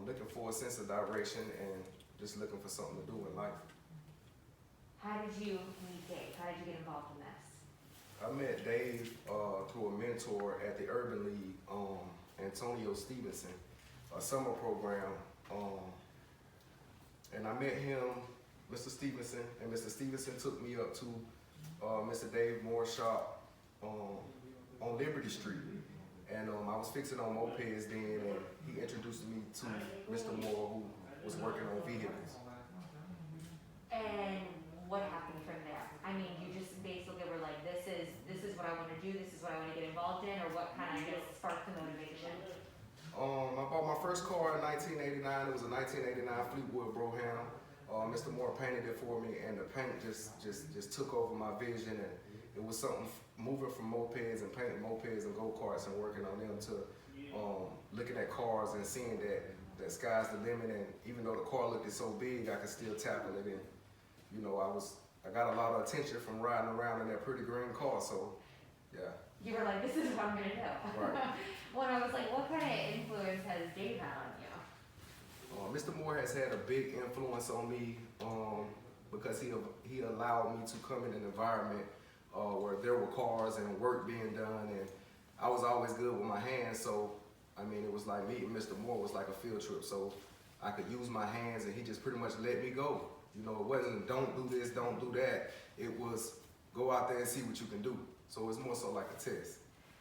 looking for a sense of direction and just looking for something to do in life. How did you meet Dave? How did you get involved in this? I met Dave through a mentor at the Urban League, Antonio Stevenson, a summer program. And I met him, Mr. Stevenson, and Mr. Stevenson took me up to Mr. Dave Moore's shop on Liberty Street. And I was fixing on mopeds then, and he introduced me to Mr. Moore, who was working on vehicles. And what happened from there? I mean, you just basically were like, this is what I want to do, this is what I want to get involved in, or what kind of, I guess, sparked the motivation? I bought my first car in 1989. It was a 1989 Fleetwood Brougham. Mr. Moore painted it for me, and the paint just took over my vision. And it was something moving from mopeds and painting mopeds and go-karts and working on them to looking at cars and seeing that sky's the limit. And even though the car looked so big, I could still tackle it. And you know, I got a lot of attention from riding around in that pretty green car. So yeah. You were like, this is what I'm gonna do. Right. When I was like, what kind of influence has Dave had on you? Mr. Moore has had a big influence on me because he allowed me to come in an environment where there were cars and work being done, and I was always good with my hands. So I mean, it was like meeting Mr. Moore was like a field trip. So I could use my hands, and he just pretty much let me go. You know, it wasn't don't do this, don't do that. It was go out there and see what you can do. So it's more so like a test.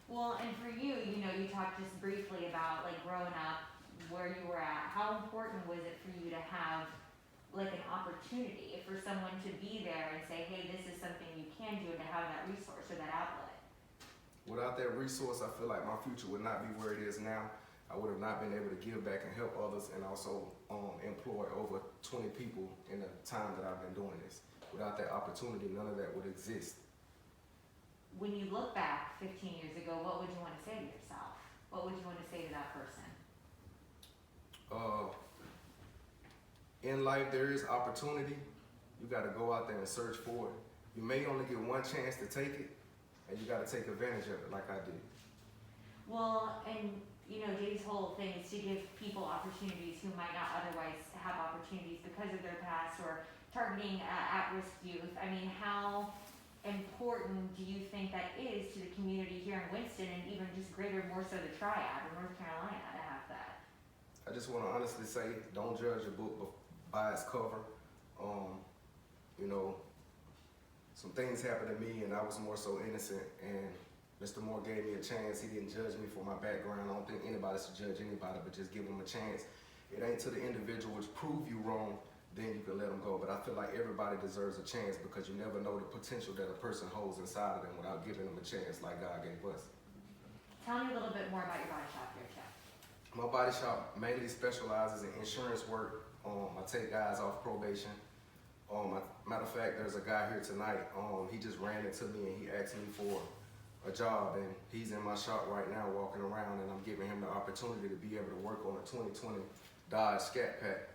Well, and for you, you know, you talked just briefly about like growing up, where you were at. How important was it for you to have like an opportunity for someone to be there and say, hey, this is something you can do, and to have that resource or that outlet? Without that resource, I feel like my future would not be where it is now. I would have not been able to give back and help others, and also employ over 20 people in the time that I've been doing this. Without that opportunity, none of that would exist. When you look back 15 years ago, what would you want to say to yourself? What would you want to say to that person? In life, there is opportunity. You got to go out there and search for it. You may only get one chance to take it, and you got to take advantage of it like I did. Well, and you know, Dave's whole thing is to give people opportunities who might not otherwise have opportunities because of their past, or targeting at-risk youth. I mean, how important do you think that is to the community here in Winston, and even just greater, more so the Triad or North Carolina to have that? I just want to honestly say, don't judge a book by its cover. You know, some things happened to me, and I was more so innocent, and Mr. Moore gave me a chance. He didn't judge me for my background. I don't think anybody should judge anybody, but just give them a chance. It ain't to the individuals prove you wrong, then you can let them go. But I feel like everybody deserves a chance, because you never know the potential that a person holds inside of them without giving them a chance like God gave us. Tell me a little bit more about your body shop here, Chip. My body shop mainly specializes in insurance work. I take guys off probation. Matter of fact, there's a guy here tonight. He just ran into me and he asked me for a job, and he's in my shop right now walking around, and I'm giving him the opportunity to be able to work on a 2020 Dodge Scat Pack.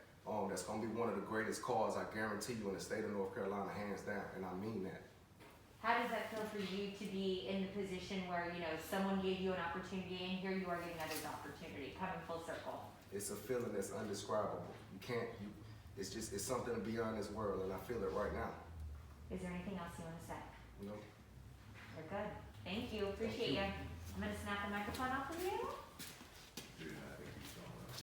That's going to be one of the greatest cars, I guarantee you, in the state of North Carolina, hands down, and I mean that. How does that feel for you to be in the position where, you know, someone gave you an opportunity and here you are giving others opportunity, coming full circle? It's a feeling that's indescribable. It's something beyond this world, and I feel it right now. Is there anything else you want to say? No. We're good. Thank you. Appreciate you. I'm going to snap the microphone off of you.